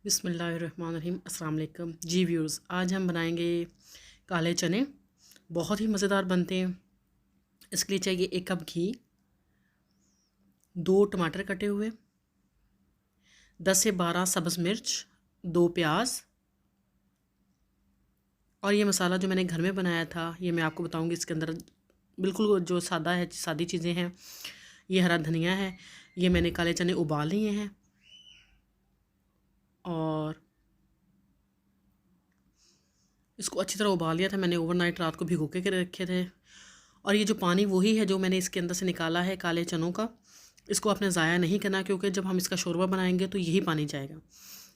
बिस्मिल्लाहिर्रहमानिर्रहीम। अस्सलाम वालेकुम जी व्यूअर्स, आज हम बनाएंगे काले चने। बहुत ही मज़ेदार बनते हैं। इसके लिए चाहिए 1 कप घी, 2 टमाटर कटे हुए, 10 से 12 सब्ज़ मिर्च, 2 प्याज। और ये मसाला जो मैंने घर में बनाया था ये मैं आपको बताऊंगी। इसके अंदर बिल्कुल जो सादा है, सादी चीज़ें हैं। ये हरा धनिया है। ये मैंने काले चने उबाल लिए हैं और इसको अच्छी तरह उबाल लिया था मैंने। ओवरनाइट रात को भिगो के रखे थे। और ये जो पानी वही है जो मैंने इसके अंदर से निकाला है काले चनों का। इसको आपने ज़ाया नहीं करना, क्योंकि जब हम इसका शोरबा बनाएंगे तो यही पानी जाएगा।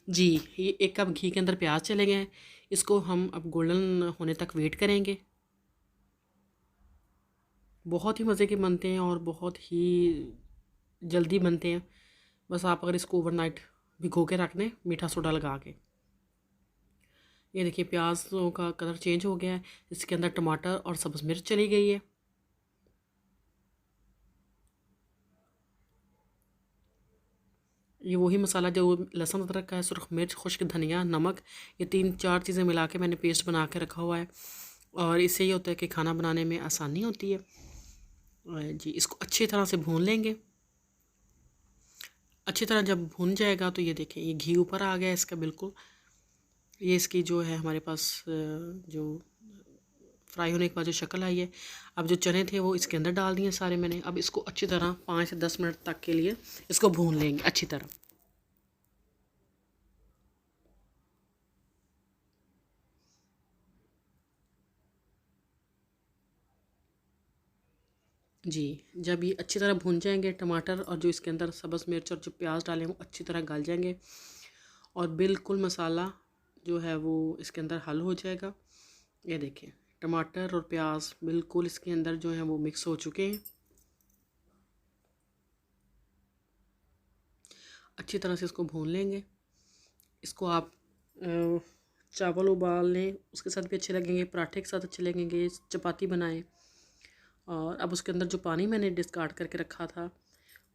जी, ये 1 कप घी के अंदर प्याज चले गए हैं। इसको हम अब गोल्डन होने तक वेट करेंगे। बहुत ही मज़े के बनते हैं और बहुत ही जल्दी बनते हैं। बस आप अगर इसको ओवरनाइट भिगो के रख दें मीठा सोडा लगा के। ये देखिए प्याज़ों का कलर चेंज हो गया है। इसके अंदर टमाटर और सब्ज़ मिर्च चली गई है। ये वही मसाला जो लहसुन अदरक का है, सुरख मिर्च, खुश्क धनिया, नमक, ये 3-4 चीज़ें मिला के मैंने पेस्ट बना के रखा हुआ है। और इससे ये होता है कि खाना बनाने में आसानी होती है। जी, इसको अच्छी तरह से भून लेंगे। अच्छी तरह जब भून जाएगा तो ये देखें ये घी ऊपर आ गया है इसका बिल्कुल। ये इसकी जो है हमारे पास जो फ्राई होने के बाद जो शक्ल आई है। अब जो चने थे वो इसके अंदर डाल दिए सारे मैंने। अब इसको अच्छी तरह 5 से 10 मिनट तक के लिए इसको भून लेंगे अच्छी तरह। जी, जब ये अच्छी तरह भून जाएंगे टमाटर और जो इसके अंदर सब्ज़ मिर्च और जो प्याज डाले हैं वो अच्छी तरह गल जाएंगे और बिल्कुल मसाला जो है वो इसके अंदर हल हो जाएगा। ये देखिए टमाटर और प्याज बिल्कुल इसके अंदर जो है वो मिक्स हो चुके हैं। अच्छी तरह से इसको भून लेंगे। इसको आप चावल उबाल लें उसके साथ भी अच्छे लगेंगे, पराठे के साथ अच्छे लगेंगे, चपाती बनाएं। और अब उसके अंदर जो पानी मैंने डिस्कार्ड करके रखा था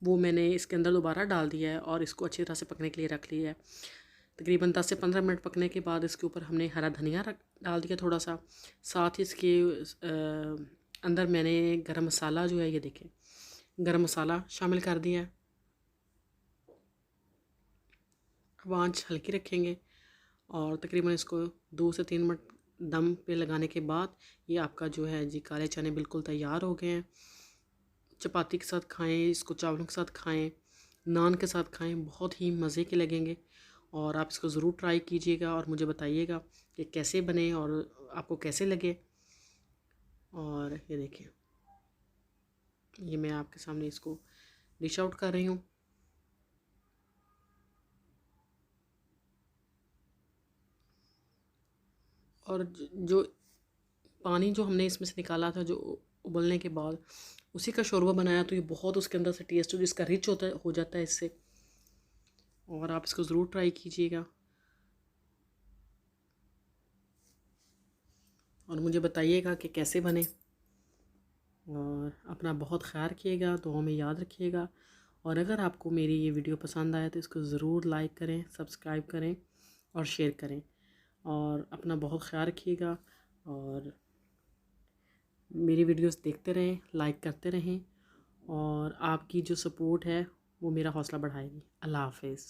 वो मैंने इसके अंदर दोबारा डाल दिया है और इसको अच्छी तरह से पकने के लिए रख लिया है। तकरीबन 10 से 15 मिनट पकने के बाद इसके ऊपर हमने हरा धनिया डाल दिया थोड़ा सा। साथ ही इसके अंदर मैंने गरम मसाला जो है ये देखें गरम मसाला शामिल कर दिया है। अब आंच हल्की रखेंगे और तकरीबन इसको 2 से 3 मिनट दम पे लगाने के बाद ये आपका जो है जी काले चने बिल्कुल तैयार हो गए हैं। चपाती के साथ खाएं, इसको चावलों के साथ खाएं, नान के साथ खाएं, बहुत ही मज़े के लगेंगे। और आप इसको ज़रूर ट्राई कीजिएगा और मुझे बताइएगा कि कैसे बने और आपको कैसे लगे। और ये देखें ये मैं आपके सामने इसको डिश आउट कर रही हूँ। और जो पानी जो हमने इसमें से निकाला था जो उबलने के बाद उसी का शोरबा बनाया तो ये बहुत उसके अंदर से टेस्ट जिसका रिच होता हो जाता है इससे। और आप इसको ज़रूर ट्राई कीजिएगा और मुझे बताइएगा कि कैसे बने। और अपना बहुत ख्याल रखिएगा, दुआओं में याद रखिएगा। और अगर आपको मेरी ये वीडियो पसंद आए तो इसको ज़रूर लाइक करें, सब्सक्राइब करें और शेयर करें। और अपना बहुत ख्याल रखिएगा और मेरी वीडियोस देखते रहें, लाइक करते रहें। और आपकी जो सपोर्ट है वो मेरा हौसला बढ़ाएगी। अल्लाह हाफ़िज़।